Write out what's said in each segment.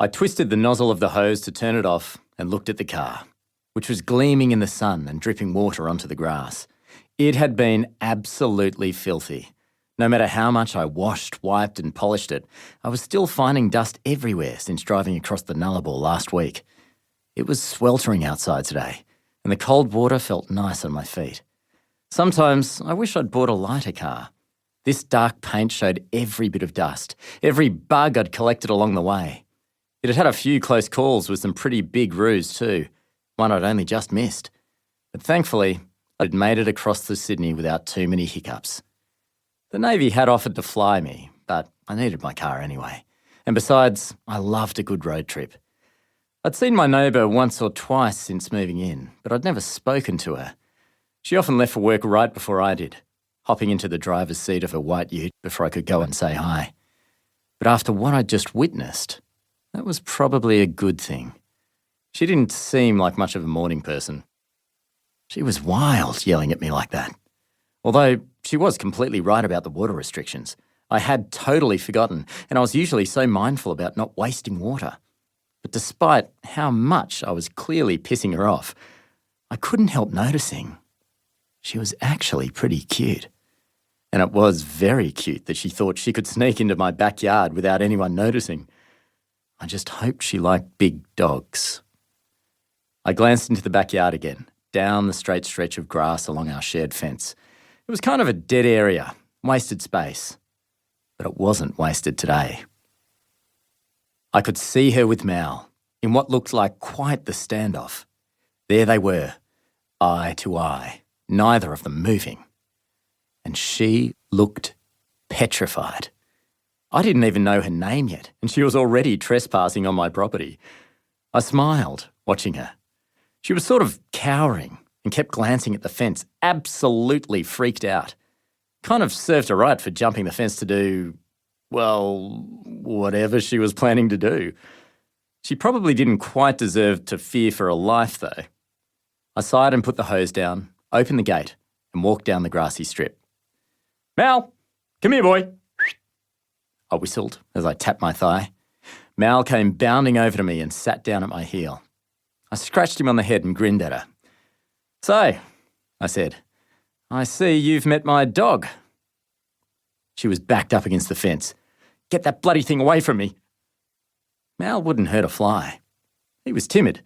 I twisted the nozzle of the hose to turn it off and looked at the car, which was gleaming in the sun and dripping water onto the grass. It had been absolutely filthy. No matter how much I washed, wiped and polished it, I was still finding dust everywhere since driving across the Nullarbor last week. It was sweltering outside today, and the cold water felt nice on my feet. Sometimes I wish I'd bought a lighter car. This dark paint showed every bit of dust, every bug I'd collected along the way. It had had a few close calls with some pretty big roos too, one I'd only just missed. But thankfully, I'd made it across to Sydney without too many hiccups. The Navy had offered to fly me, but I needed my car anyway. And besides, I loved a good road trip. I'd seen my neighbour once or twice since moving in, but I'd never spoken to her. She often left for work right before I did, hopping into the driver's seat of her white ute before I could go and say hi. But after what I'd just witnessed, that was probably a good thing. She didn't seem like much of a morning person. She was wild yelling at me like that. Although she was completely right about the water restrictions. I had totally forgotten, and I was usually so mindful about not wasting water. But despite how much I was clearly pissing her off, I couldn't help noticing she was actually pretty cute. And it was very cute that she thought she could sneak into my backyard without anyone noticing. I just hoped she liked big dogs. I glanced into the backyard again, down the straight stretch of grass along our shared fence. It was kind of a dead area, wasted space. But it wasn't wasted today. I could see her with Mal, in what looked like quite the standoff. There they were, eye to eye, neither of them moving. And she looked petrified. I didn't even know her name yet, and she was already trespassing on my property. I smiled, watching her. She was sort of cowering and kept glancing at the fence, absolutely freaked out. Kind of served her right for jumping the fence to do, well, whatever she was planning to do. She probably didn't quite deserve to fear for her life, though. I sighed and put the hose down, opened the gate, and walked down the grassy strip. Mal, come here, boy. I whistled as I tapped my thigh. Mal came bounding over to me and sat down at my heel. I scratched him on the head and grinned at her. So, I said, I see you've met my dog. She was backed up against the fence. Get that bloody thing away from me. Mal wouldn't hurt a fly. He was timid.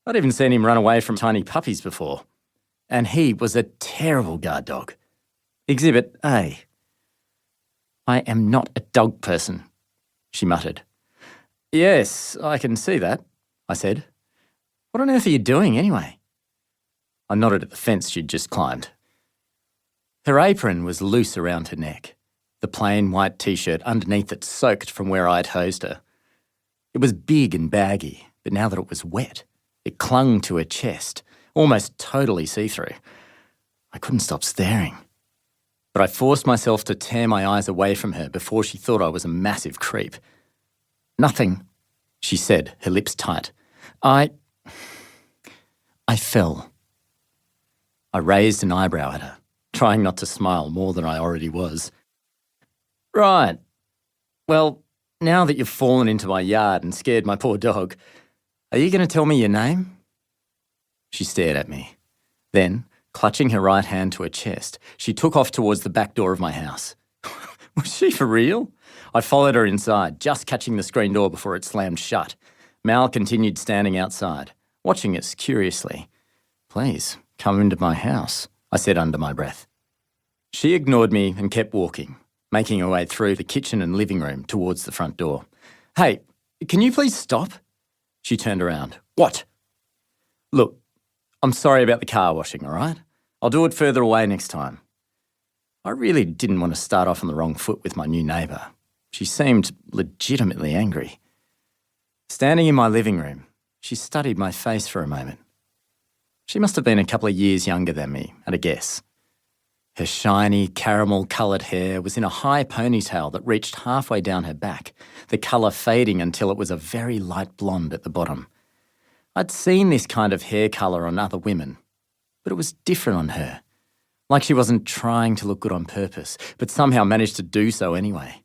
I'd even seen him run away from tiny puppies before. And he was a terrible guard dog. Exhibit A. I am not a dog person, she muttered. Yes, I can see that, I said. What on earth are you doing anyway? I nodded at the fence she'd just climbed. Her apron was loose around her neck, the plain white t-shirt underneath it soaked from where I'd hosed her. It was big and baggy, but now that it was wet, it clung to her chest, almost totally see-through. I couldn't stop staring. But I forced myself to tear my eyes away from her before she thought I was a massive creep. Nothing, she said, her lips tight. I fell. I raised an eyebrow at her, trying not to smile more than I already was. Right. Well, now that you've fallen into my yard and scared my poor dog, are you going to tell me your name? She stared at me. Then, clutching her right hand to her chest, she took off towards the back door of my house. Was she for real? I followed her inside, just catching the screen door before it slammed shut. Mal continued standing outside, watching us curiously. Please, come into my house, I said under my breath. She ignored me and kept walking, making her way through the kitchen and living room towards the front door. Hey, can you please stop? She turned around. What? Look, I'm sorry about the car washing, all right? I'll do it further away next time. I really didn't want to start off on the wrong foot with my new neighbour. She seemed legitimately angry. Standing in my living room, she studied my face for a moment. She must have been a couple of years younger than me, at a guess. Her shiny, caramel-coloured hair was in a high ponytail that reached halfway down her back, the colour fading until it was a very light blonde at the bottom. I'd seen this kind of hair colour on other women, but it was different on her. Like she wasn't trying to look good on purpose, but somehow managed to do so anyway.